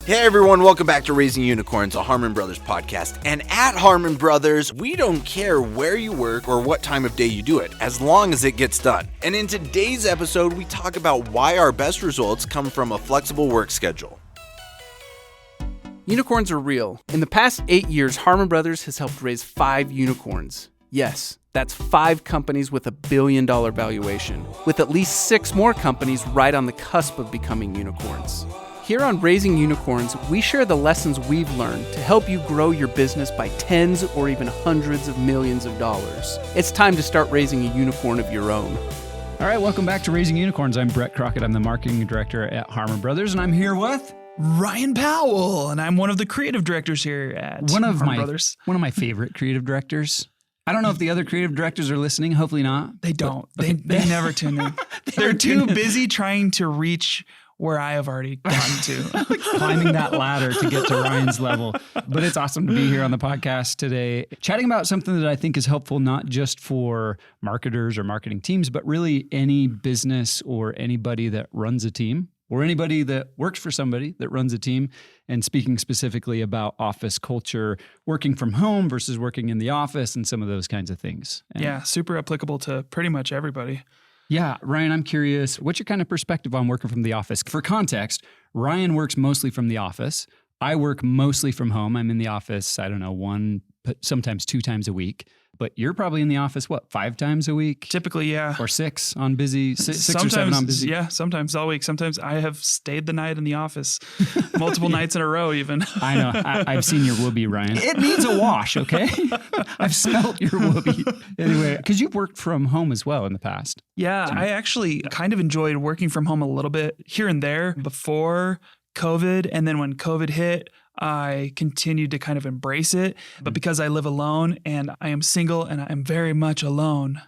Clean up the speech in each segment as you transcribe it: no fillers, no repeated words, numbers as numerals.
Hey everyone, welcome back to Raising Unicorns, a Harmon Brothers podcast. And at Harmon Brothers, we don't care where you work or what time of day you do it, as long as it gets done. And in today's episode, we talk about why our best results come from a flexible work schedule. Unicorns are real. In the past 8 years, Harmon Brothers has helped raise 5 unicorns. Yes, that's 5 companies with $1 billion valuation, with at least 6 more companies right on the cusp of becoming unicorns. Here on Raising Unicorns, we share the lessons we've learned to help you grow your business by tens or even hundreds of millions of dollars. It's time to start raising a unicorn of your own. All right, welcome back to Raising Unicorns. I'm Brett Crockett. I'm the marketing director at Harmon Brothers, and I'm here with Ryan Powell, and I'm one of the creative directors here at Harmon Brothers. One of my favorite creative directors. I don't know if the other creative directors are listening. Hopefully not. They don't. They never tune in. They're too busy trying to reach where I have already gotten to. Climbing that ladder to get to Ryan's level. But it's awesome to be here on the podcast today, chatting about something that I think is helpful, not just for marketers or marketing teams, but really any business or anybody that runs a team or anybody that works for somebody that runs a team, and speaking specifically about office culture, working from home versus working in the office and some of those kinds of things. And yeah, super applicable to pretty much everybody. Yeah, Ryan, I'm curious, what's your kind of perspective on working from the office? For context, Ryan works mostly from the office. I work mostly from home. I'm in the office, I don't know, 1, sometimes 2 times a week. But you're probably in the office, 5 times a week? Typically, yeah. Or 6 on busy, 6 or 7 on busy? Yeah, sometimes all week. Sometimes I have stayed the night in the office, multiple nights in a row even. I know. I've seen your whoopee, Ryan. It needs a wash, okay? I've smelled your whoopee. Anyway, because you've worked from home as well in the past. Yeah, I actually kind of enjoyed working from home a little bit here and there before COVID. And then when COVID hit, I continued to kind of embrace it. But because I live alone and I am single and I am very much alone.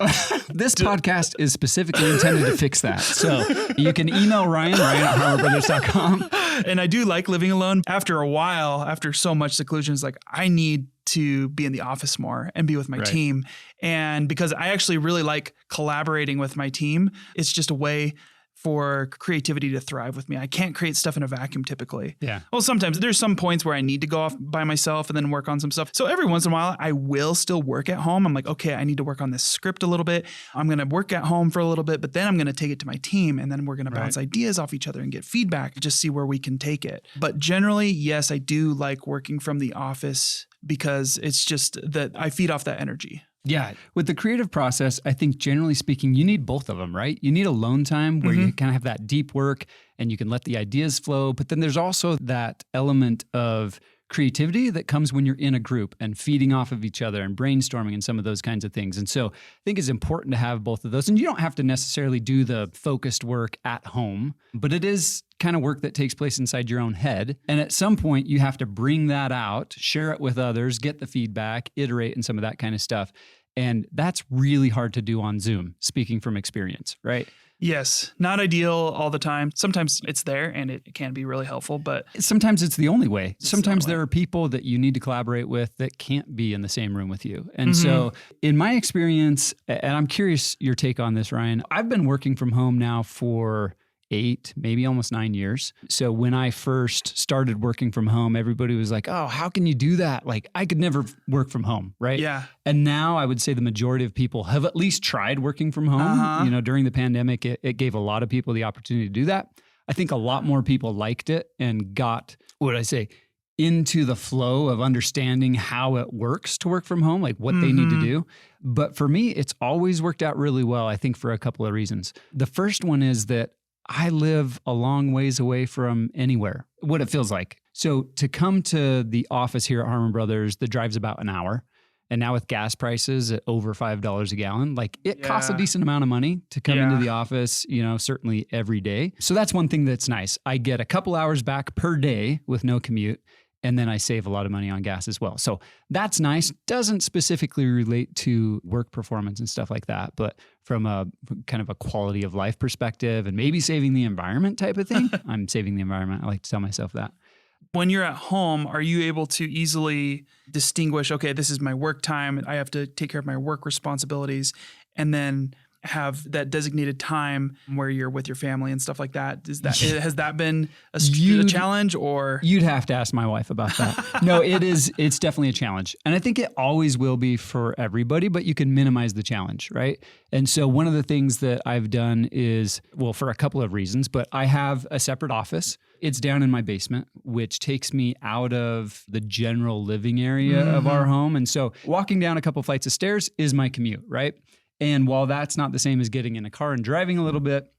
This podcast is specifically intended to fix that. So you can email Ryan at harmonbrothers.com. And I do like living alone. After a while, after so much seclusion, it's like I need to be in the office more and be with my team. And because I actually really like collaborating with my team, it's just a way for creativity to thrive with me. I can't create stuff in a vacuum typically. Yeah. Well, sometimes there's some points where I need to go off by myself and then work on some stuff. So every once in a while, I will still work at home. I'm like, okay, I need to work on this script a little bit. I'm going to work at home for a little bit, but then I'm going to take it to my team and then we're going to bounce ideas off each other and get feedback, just see where we can take it. But generally, yes, I do like working from the office because it's just that I feed off that energy. Yeah. With the creative process, I think generally speaking, you need both of them, right? You need alone time where you kind of have that deep work and you can let the ideas flow. But then there's also that element of creativity that comes when you're in a group and feeding off of each other and brainstorming and some of those kinds of things. And so I think it's important to have both of those. And you don't have to necessarily do the focused work at home, but it is kind of work that takes place inside your own head. And at some point you have to bring that out, share it with others, get the feedback, iterate and some of that kind of stuff. And that's really hard to do on Zoom, speaking from experience, right? Yes. Not ideal all the time. Sometimes it's there and it can be really helpful, but sometimes it's the only way. Sometimes there are people that you need to collaborate with that can't be in the same room with you. And so in my experience, and I'm curious your take on this, Ryan, I've been working from home now for 8, maybe almost 9 years. So when I first started working from home, everybody was like, oh, how can you do that? Like I could never work from home, right? Yeah. And now I would say the majority of people have at least tried working from home. You know, during the pandemic, it gave a lot of people the opportunity to do that. I think a lot more people liked it and got, into the flow of understanding how it works to work from home, like what they need to do. But for me, it's always worked out really well, I think for a couple of reasons. The first one is that I live a long ways away from anywhere, what it feels like. So to come to the office here at Harmon Brothers, the drive's about an hour. And now with gas prices at over $5 a gallon, like it costs a decent amount of money to come into the office, you know, certainly every day. So that's one thing that's nice. I get a couple hours back per day with no commute. And then I save a lot of money on gas as well. So that's nice. Doesn't specifically relate to work performance and stuff like that, but from a kind of a quality of life perspective and maybe saving the environment type of thing, I'm saving the environment. I like to tell myself that. When you're at home, are you able to easily distinguish, okay, this is my work time, I have to take care of my work responsibilities, and then have that designated time where you're with your family and stuff like that. Has that been a challenge, or? You'd have to ask my wife about that. No, it's definitely a challenge. And I think it always will be for everybody, but you can minimize the challenge, right? And so one of the things that I've done is, well, for a couple of reasons, but I have a separate office. It's down in my basement, which takes me out of the general living area of our home. And so walking down a couple flights of stairs is my commute, right? And while that's not the same as getting in a car and driving a little bit,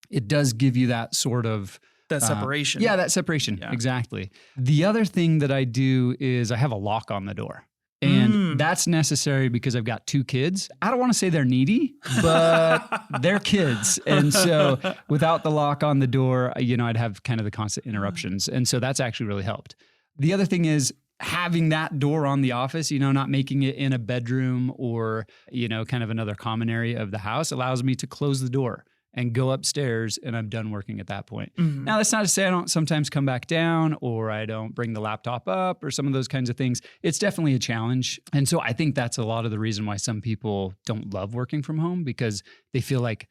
it does give you that sort of that separation. That separation. Yeah. Exactly. The other thing that I do is I have a lock on the door. And that's necessary because I've got 2 kids. I don't want to say they're needy, but they're kids. And so without the lock on the door, I'd have kind of the constant interruptions. And so that's actually really helped. The other thing is having that door on the office, not making it in a bedroom or, kind of another common area of the house allows me to close the door and go upstairs, and I'm done working at that point. Mm-hmm. Now, that's not to say I don't sometimes come back down or I don't bring the laptop up or some of those kinds of things. It's definitely a challenge. And so I think that's a lot of the reason why some people don't love working from home, because they feel like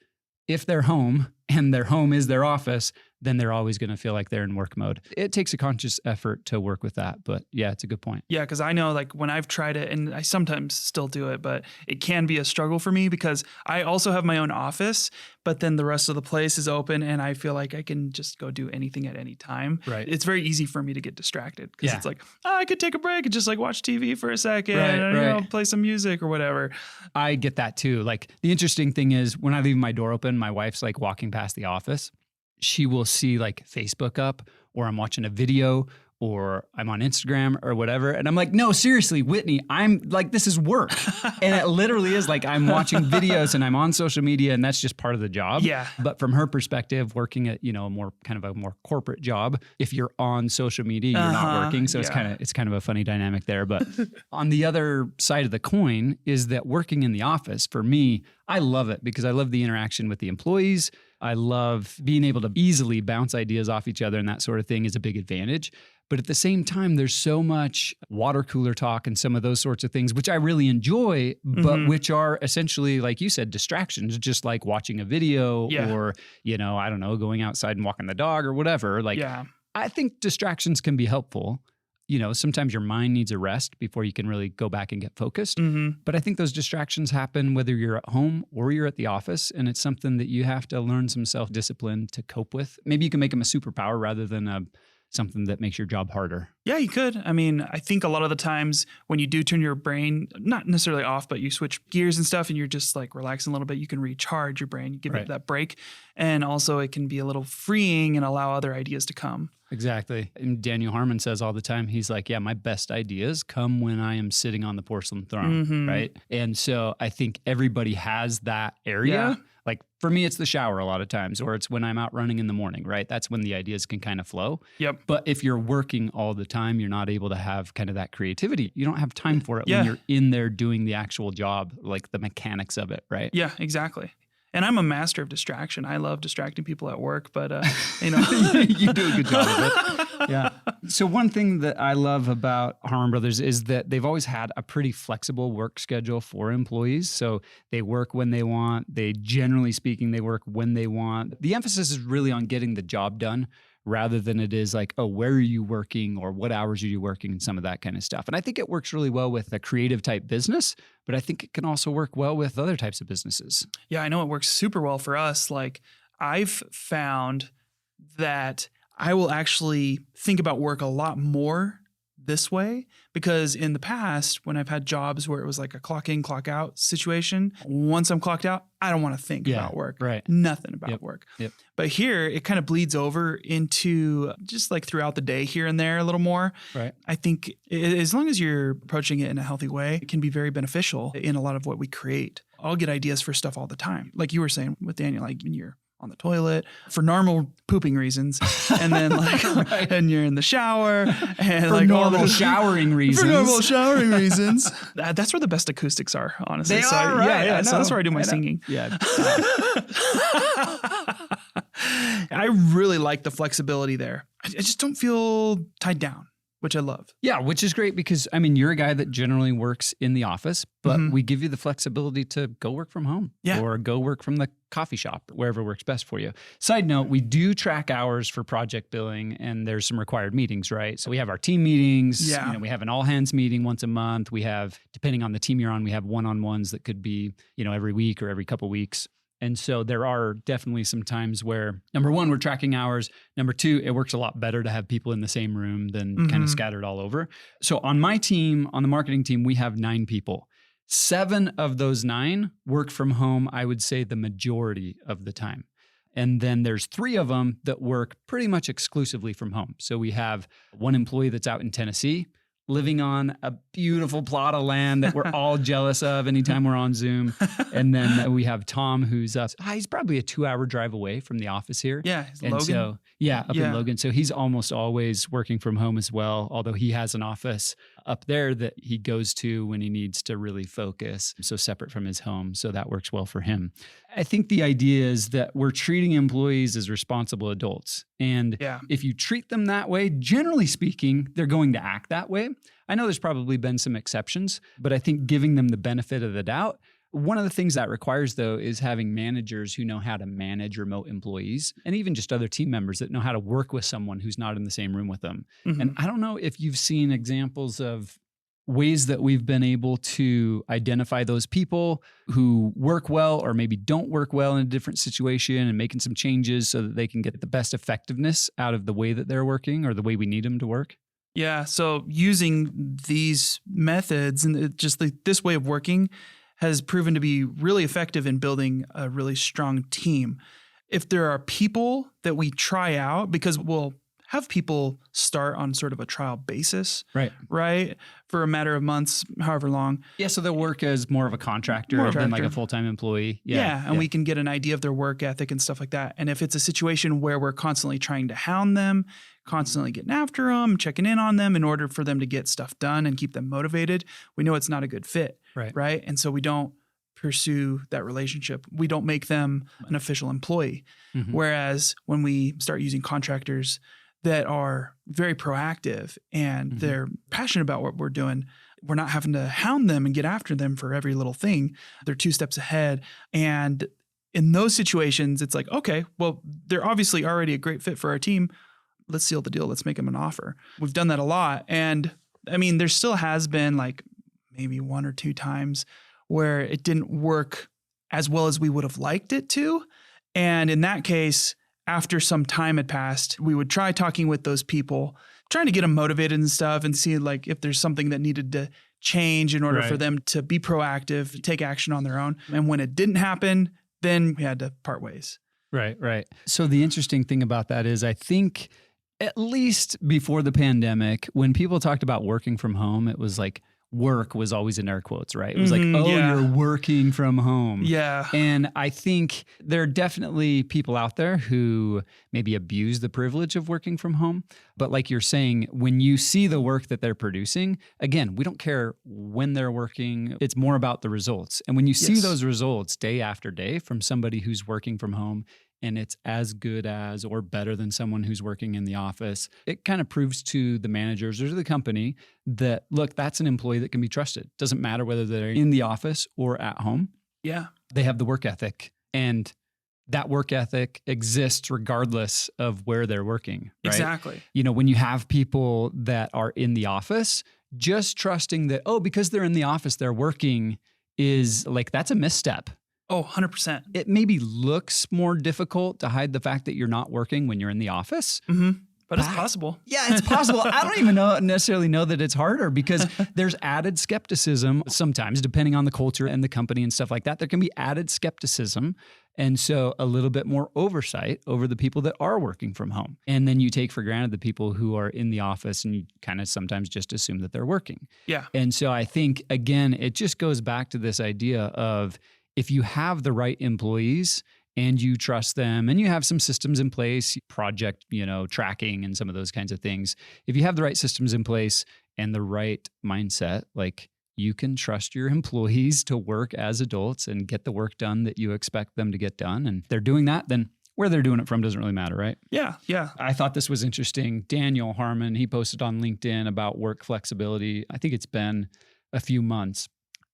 if they're home and their home is their office, then they're always going to feel like they're in work mode. It takes a conscious effort to work with that. But yeah, it's a good point. Yeah, because I know like when I've tried it, and I sometimes still do it, but it can be a struggle for me because I also have my own office, but then the rest of the place is open and I feel like I can just go do anything at any time. Right. It's very easy for me to get distracted because it's like, I could take a break and just like watch TV for a second and play some music or whatever. I get that too. Like the interesting thing is when I leave my door open, my wife's like walking past the office. She will see like Facebook up, or I'm watching a video, or I'm on Instagram or whatever. And I'm like, no, seriously, Whitney, I'm like, this is work. And it literally is like I'm watching videos and I'm on social media, and that's just part of the job. Yeah. But from her perspective, working at, a more corporate job, if you're on social media, you're not working. So it's kind of a funny dynamic there. But on the other side of the coin is that working in the office, for me, I love it because I love the interaction with the employees. I love being able to easily bounce ideas off each other, and that sort of thing is a big advantage. But at the same time, there's so much water cooler talk and some of those sorts of things, which I really enjoy, but which are essentially, like you said, distractions, just like watching a video or, I don't know, going outside and walking the dog or whatever. I think distractions can be helpful. Sometimes your mind needs a rest before you can really go back and get focused. Mm-hmm. But I think those distractions happen whether you're at home or you're at the office. And it's something that you have to learn some self-discipline to cope with. Maybe you can make them a superpower rather than something that makes your job harder. Yeah, you could. I mean, I think a lot of the times when you do turn your brain, not necessarily off, but you switch gears and stuff and you're just like relaxing a little bit, you can recharge your brain, you give it that break. And also it can be a little freeing and allow other ideas to come. Exactly. And Daniel Harmon says all the time, he's like, yeah, my best ideas come when I am sitting on the porcelain throne, right? And so I think everybody has that area. Yeah. Like for me, it's the shower a lot of times, or it's when I'm out running in the morning, right? That's when the ideas can kind of flow. Yep. But if you're working all the time, you're not able to have kind of that creativity. You don't have time for it when you're in there doing the actual job, like the mechanics of it, right? Yeah, exactly. And I'm a master of distraction. I love distracting people at work, but you do a good job of it. Yeah. So one thing that I love about Harmon Brothers is that they've always had a pretty flexible work schedule for employees. So they work when they want. They, generally speaking, they work when they want. The emphasis is really on getting the job done rather than it is like, oh, where are you working or what hours are you working and some of that kind of stuff. And I think it works really well with a creative type business, but I think it can also work well with other types of businesses. Yeah, I know it works super well for us. Like I've found that I will actually think about work a lot more this way, because in the past, when I've had jobs where it was like a clock in, clock out situation, once I'm clocked out, I don't want to think about work. Right. Nothing about work. Yep. But here, it kind of bleeds over into just like throughout the day here and there a little more. Right. I think as long as you're approaching it in a healthy way, it can be very beneficial in a lot of what we create. I'll get ideas for stuff all the time. Like you were saying with Daniel, like when you're on the toilet for normal pooping reasons, and then like, and you're in the shower, and for like normal showering reasons. For normal showering reasons. That's where the best acoustics are, honestly. They are, right? Yeah. So that's where I do my singing. Yeah. I really like the flexibility there. I just don't feel tied down. which I love. Yeah, which is great because, I mean, you're a guy that generally works in the office, but Mhm. we give you the flexibility to go work from home Yeah. or go work from the coffee shop, wherever works best for you. Side note, we do track hours for project billing and there's some required meetings, right? So we have our team meetings. Yeah. You know, we have an all hands meeting once a month. We have, depending on the team you're on, we have one-on-ones that could be, you know, every week or every couple weeks. And so there are definitely some times where, number one, we're tracking hours. Number two, it works a lot better to have people in the same room than kind of scattered all over. So on my team, on the marketing team, we have 9 people. 7 of those 9 work from home, I would say the majority of the time. And then there's 3 of them that work pretty much exclusively from home. So we have one employee that's out in Tennessee, living on a beautiful plot of land that we're all jealous of anytime we're on Zoom. And then we have Tom, who's he's probably a 2-hour drive away from the office here. Yeah, it's And Logan. so, up in Logan. So he's almost always working from home as well, although he has an office up there that he goes to when he needs to really focus. So separate from his home. So that works well for him. I think the idea is that we're treating employees as responsible adults. And if you treat them that way, generally speaking, they're going to act that way. I know there's probably been some exceptions, but I think giving them the benefit of the doubt. One of the things that requires, though, is having managers who know how to manage remote employees and even just other team members that know how to work with someone who's not in the same room with them. Mhm. And I don't know if you've seen examples of ways that we've been able to identify those people who work well or maybe don't work well in a different situation and making some changes so that they can get the best effectiveness out of the way that they're working or the way we need them to work. Yeah. So using these methods and this way of working has proven to be really effective in building a really strong team. If there are people that we try out, because we'll have people start on sort of a trial basis, right? For a matter of months, however long. Yeah, so they'll work as more of a contractor than like a full-time employee. And we can get an idea of their work ethic and stuff like that. And if it's a situation where we're constantly trying to hound them, constantly getting after them, checking in on them in order for them to get stuff done and keep them motivated, we know it's not a good fit, right? And so we don't pursue that relationship. We don't make them an official employee. Mm-hmm. Whereas when we start using contractors that are very proactive and they're passionate about what we're doing, we're not having to hound them and get after them for every little thing. They're 2 steps ahead. And in those situations, it's like, okay, well, they're obviously already a great fit for our team. Let's seal the deal. Let's make them an offer. We've done that a lot. And I mean, there still has been like maybe 1 or 2 times where it didn't work as well as we would have liked it to. And in that case, after some time had passed, we would try talking with those people, trying to get them motivated and stuff and see like if there's something that needed to change in order for them to be proactive, take action on their own. And when it didn't happen, then we had to part ways. Right. So the interesting thing about that is I think at least before the pandemic, when people talked about working from home, it was like work was always in air quotes, right? It was like, you're working from home. Yeah. And I think there are definitely people out there who maybe abuse the privilege of working from home. But like you're saying, when you see the work that they're producing, again, we don't care when they're working. It's more about the results. And when you see those results day after day from somebody who's working from home, and it's as good as or better than someone who's working in the office, it kind of proves to the managers or to the company that, look, that's an employee that can be trusted. Doesn't matter whether they're in the office or at home. Yeah. They have the work ethic. And that work ethic exists regardless of where they're working. Right? Exactly. You know, when you have people that are in the office, just trusting that, because they're in the office, they're working is like, that's a misstep. Oh, 100%. It maybe looks more difficult to hide the fact that you're not working when you're in the office. Mm-hmm. But it's possible. Yeah, it's possible. I don't even necessarily know that it's harder because there's added skepticism sometimes, depending on the culture and the company and stuff like that. There can be added skepticism. And so a little bit more oversight over the people that are working from home. And then you take for granted the people who are in the office and you kind of sometimes just assume that they're working. Yeah. And so I think, again, it just goes back to this idea of, if you have the right employees and you trust them and you have some systems in place, project, tracking and some of those kinds of things, if you have the right systems in place and the right mindset, like you can trust your employees to work as adults and get the work done that you expect them to get done. And if they're doing that, then where they're doing it from doesn't really matter, right? Yeah. I thought this was interesting. Daniel Harmon, he posted on LinkedIn about work flexibility. I think it's been a few months,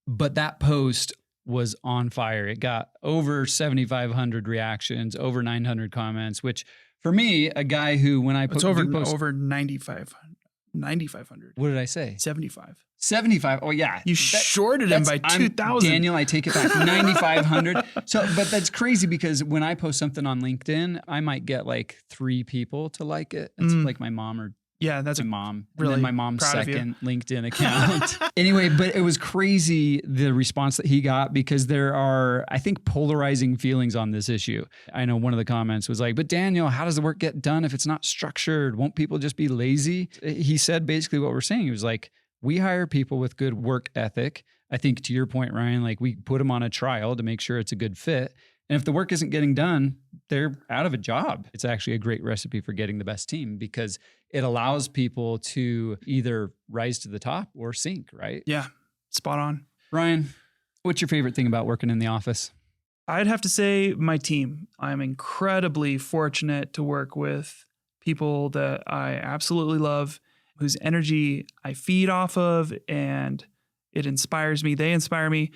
but that post was on fire. It got over 7,500 reactions, over 900 comments, which for me, a guy who, when I It's over 9,500. What did I say? 75. 75. Oh yeah. You shorted him by 2,000. Daniel, I take it back. 9,500. But that's crazy because when I post something on LinkedIn, I might get like 3 people to like it. It's like my mom or that's my mom. Really and then my mom's proud of second LinkedIn account. Anyway, but it was crazy the response that he got because there are, I think, polarizing feelings on this issue. I know one of the comments was like, but Daniel, how does the work get done if it's not structured? Won't people just be lazy? He said basically what we're saying. He was like, we hire people with good work ethic. I think to your point, Ryan, like we put them on a trial to make sure it's a good fit. And if the work isn't getting done, they're out of a job. It's actually a great recipe for getting the best team because it allows people to either rise to the top or sink, right? Yeah, spot on. Ryan, what's your favorite thing about working in the office? I'd have to say my team. I'm incredibly fortunate to work with people that I absolutely love, whose energy I feed off of, and it inspires me. They inspire me.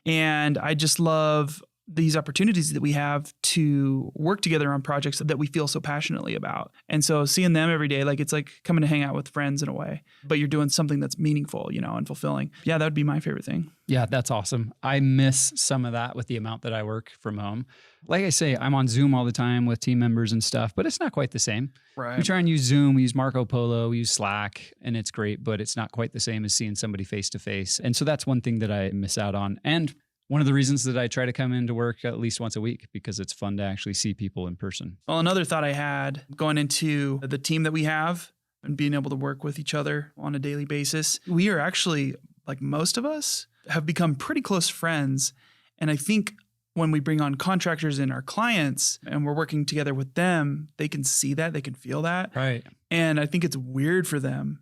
And I just love these opportunities that we have to work together on projects that we feel so passionately about. And so seeing them every day, like it's like coming to hang out with friends in a way, but you're doing something that's meaningful, and fulfilling. Yeah, that would be my favorite thing. Yeah, that's awesome. I miss some of that with the amount that I work from home. Like I say, I'm on Zoom all the time with team members and stuff, but it's not quite the same. Right. We try and use Zoom, we use Marco Polo, we use Slack, and it's great, but it's not quite the same as seeing somebody face to face. And so that's one thing that I miss out on. And one of the reasons that I try to come into work at least once a week because it's fun to actually see people in person. Well, another thought I had going into the team that we have and being able to work with each other on a daily basis, we are actually, like most of us, have become pretty close friends. And I think when we bring on contractors and our clients and we're working together with them, they can see that, they can feel that. Right. And I think it's weird for them.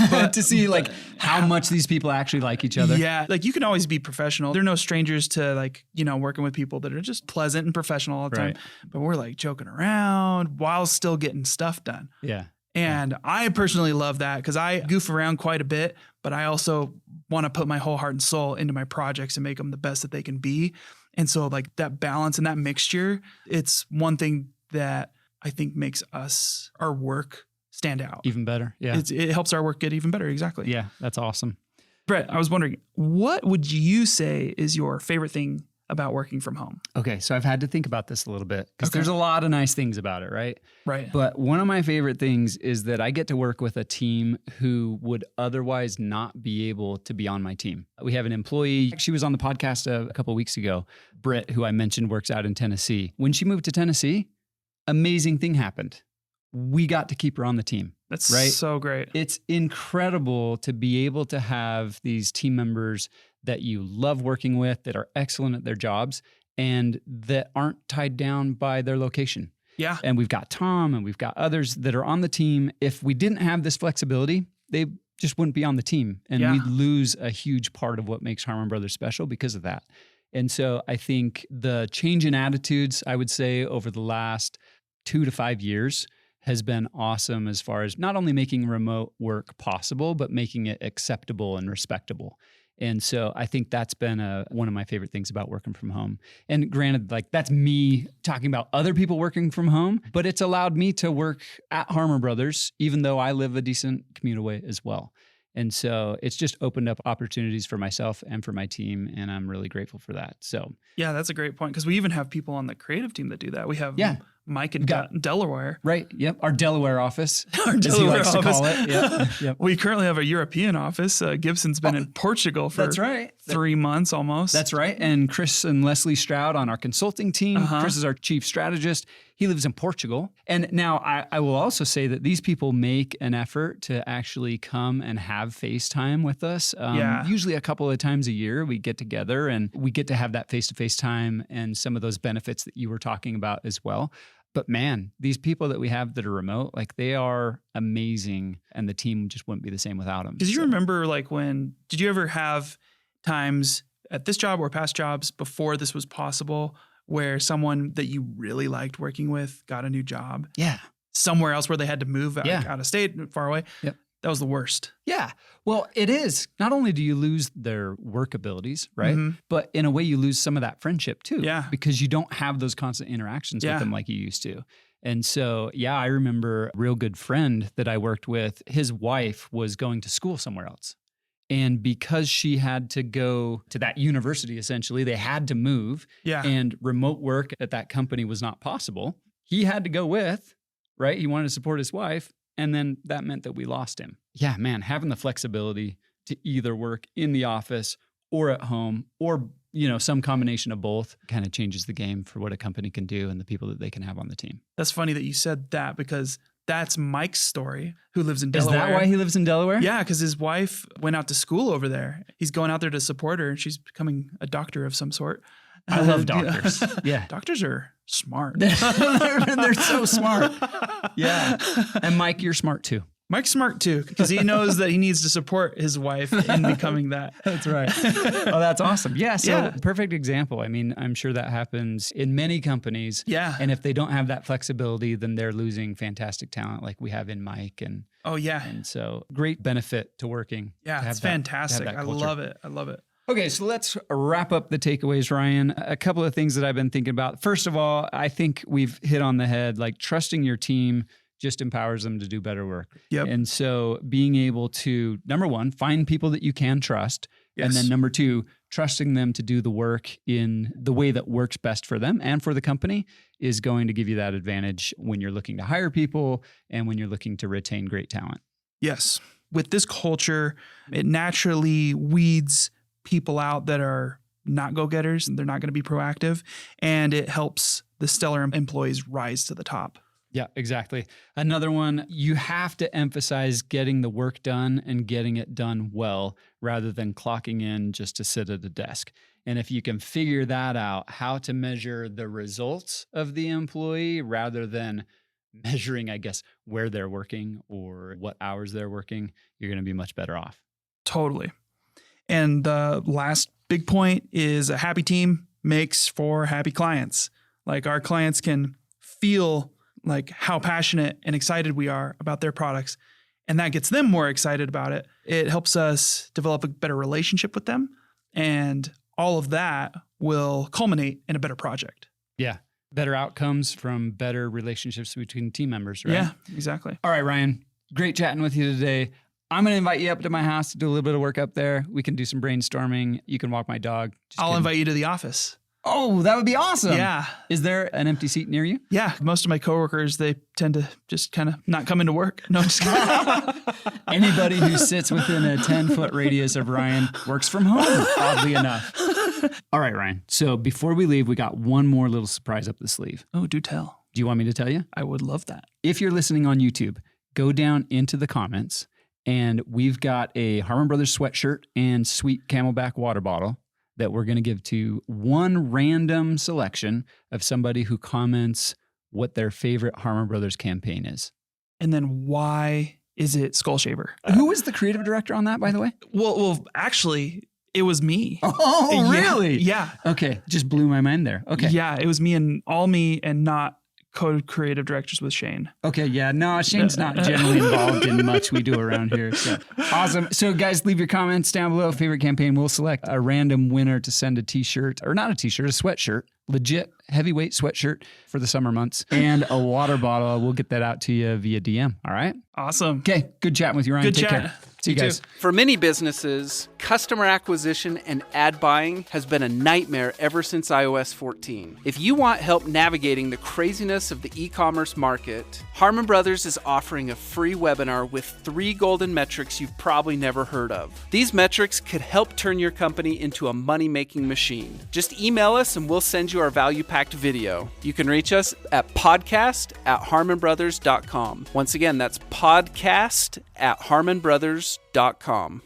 But to see like how much these people actually like each other. Yeah. Like you can always be professional. They're no strangers to working with people that are just pleasant and professional all the time. Right. But we're like joking around while still getting stuff done. Yeah. And I personally love that because I goof around quite a bit, but I also want to put my whole heart and soul into my projects and make them the best that they can be. And so like that balance and that mixture, it's one thing that I think makes our work stand out. Even better. Yeah. It helps our work get even better. Exactly. Yeah. That's awesome. Brett, I was wondering, what would you say is your favorite thing about working from home? Okay. So I've had to think about this a little bit because there's a lot of nice things about it, right? Right. But one of my favorite things is that I get to work with a team who would otherwise not be able to be on my team. We have an employee. She was on the podcast a couple of weeks ago. Britt, who I mentioned, works out in Tennessee. When she moved to Tennessee, amazing thing happened. We got to keep her on the team. That's right? So great. It's incredible to be able to have these team members that you love working with, that are excellent at their jobs, and that aren't tied down by their location. Yeah. And we've got Tom and we've got others that are on the team. If we didn't have this flexibility, they just wouldn't be on the team. And we'd lose a huge part of what makes Harmon Brothers special because of that. And so I think the change in attitudes, I would say, over the last 2 to 5 years has been awesome as far as not only making remote work possible, but making it acceptable and respectable. And so I think that's been one of my favorite things about working from home. And granted, like that's me talking about other people working from home, but it's allowed me to work at Harmon Brothers, even though I live a decent commute away as well. And so it's just opened up opportunities for myself and for my team. And I'm really grateful for that. So yeah, that's a great point. Because we even have people on the creative team that do that. We have Mike in Delaware. Right. Yep. Our Delaware office, Our as Delaware he likes office. to call it. Yep. We currently have a European office. Gibson's been in Portugal for That's right. 3 months almost. That's right. And Chris and Leslie Stroud on our consulting team. Chris is our chief strategist. He lives in Portugal. And now I will also say that these people make an effort to actually come and have FaceTime with us. Usually a couple of times a year we get together and we get to have that face-to-face time and some of those benefits that you were talking about as well. But man, these people that we have that are remote, like they are amazing, and the team just wouldn't be the same without them. Because you remember did you ever have times at this job or past jobs before this was possible where someone that you really liked working with got a new job Yeah. somewhere else where they had to move Yeah. out of state, far away. Yep. That was the worst. Yeah. Well, it is. Not only do you lose their work abilities, right? Mhm. But in a way, you lose some of that friendship too. Yeah. Because you don't have those constant interactions Yeah. with them like you used to. And so, yeah, I remember a real good friend that I worked with, his wife was going to school somewhere else. And because she had to go to that university, essentially, they had to move. Yeah. And remote work at that company was not possible. He had to go with, right? He wanted to support his wife. And then that meant that we lost him. Yeah, man, having the flexibility to either work in the office or at home or, some combination of both kind of changes the game for what a company can do and the people that they can have on the team. That's funny that you said that because that's Mike's story, who lives in Delaware. Is that why he lives in Delaware? Yeah, because his wife went out to school over there. He's going out there to support her, and she's becoming a doctor of some sort. I love doctors. Yeah. Doctors are smart. They're so smart. Yeah. And Mike, you're smart too. Mike's smart too, because he knows that he needs to support his wife in becoming that. That's right. Oh, that's awesome. Yeah. So Yeah. perfect example. I mean, I'm sure that happens in many companies. Yeah. And if they don't have that flexibility, then they're losing fantastic talent like we have in Mike. Oh, yeah. And so great benefit to working. Yeah, to have it's that- to have fantastic. that I culture. love it. I love it. Okay, so let's wrap up the takeaways, Ryan. A couple of things that I've been thinking about. First of all, I think we've hit on the head, like trusting your team just empowers them to do better work. Yep. And so being able to, number one, find people that you can trust. Yes. And then number two, trusting them to do the work in the way that works best for them and for the company is going to give you that advantage when you're looking to hire people and when you're looking to retain great talent. Yes. With this culture, it naturally weeds people out that are not go-getters and they're not going to be proactive. And it helps the stellar employees rise to the top. Yeah, exactly. Another one, you have to emphasize getting the work done and getting it done well rather than clocking in just to sit at a desk. And if you can figure that out, how to measure the results of the employee rather than measuring, I guess, where they're working or what hours they're working, you're going to be much better off. Totally. And the last big point is a happy team makes for happy clients. Like our clients can feel like how passionate and excited we are about their products. And that gets them more excited about it. It helps us develop a better relationship with them. And all of that will culminate in a better project. Yeah. Better outcomes from better relationships between team members, right? Yeah, exactly. All right, Ryan, great chatting with you today. I'm going to invite you up to my house to do a little bit of work up there. We can do some brainstorming. You can walk my dog. Just I'll kidding. invite you to the office. Oh, that would be awesome. Yeah. Is there an empty seat near you? Yeah. Most of my coworkers, they tend to just kind of not come into work. No, just Anybody who sits within a 10-foot radius of Ryan works from home, oddly enough. All right, Ryan. So before we leave, we got one more little surprise up the sleeve. Oh, do tell. Do you want me to tell you? I would love that. If you're listening on YouTube, go down into the comments and we've got a Harmon Brothers sweatshirt and sweet Camelback water bottle that we're going to give to one random selection of somebody who comments what their favorite Harmon Brothers campaign is. And then why is it Skull Shaver? Who was the creative director on that, by the way? Well, actually, it was me. Oh, Yeah, really? Yeah. Okay, just blew my mind there. Okay. Yeah, it was me and not co-creative directors with Shane. Okay, yeah. No, Shane's not generally involved in much we do around here. So awesome. So guys, leave your comments down below. Favorite campaign. We'll select a random winner to send a t-shirt, or not a t-shirt, a sweatshirt. Legit heavyweight sweatshirt for the summer months and a water bottle. We'll get that out to you via DM. All right. Awesome. Okay. Good chatting with you, Ryan. Good Take chat. care. See you You guys. too. For many businesses, customer acquisition and ad buying has been a nightmare ever since iOS 14. If you want help navigating the craziness of the e-commerce market, Harmon Brothers is offering a free webinar with 3 golden metrics you've probably never heard of. These metrics could help turn your company into a money-making machine. Just email us and we'll send you our value-packed video. You can reach us at podcast@harmonbrothers.com. Once again, that's podcast@harmonbrothers.com.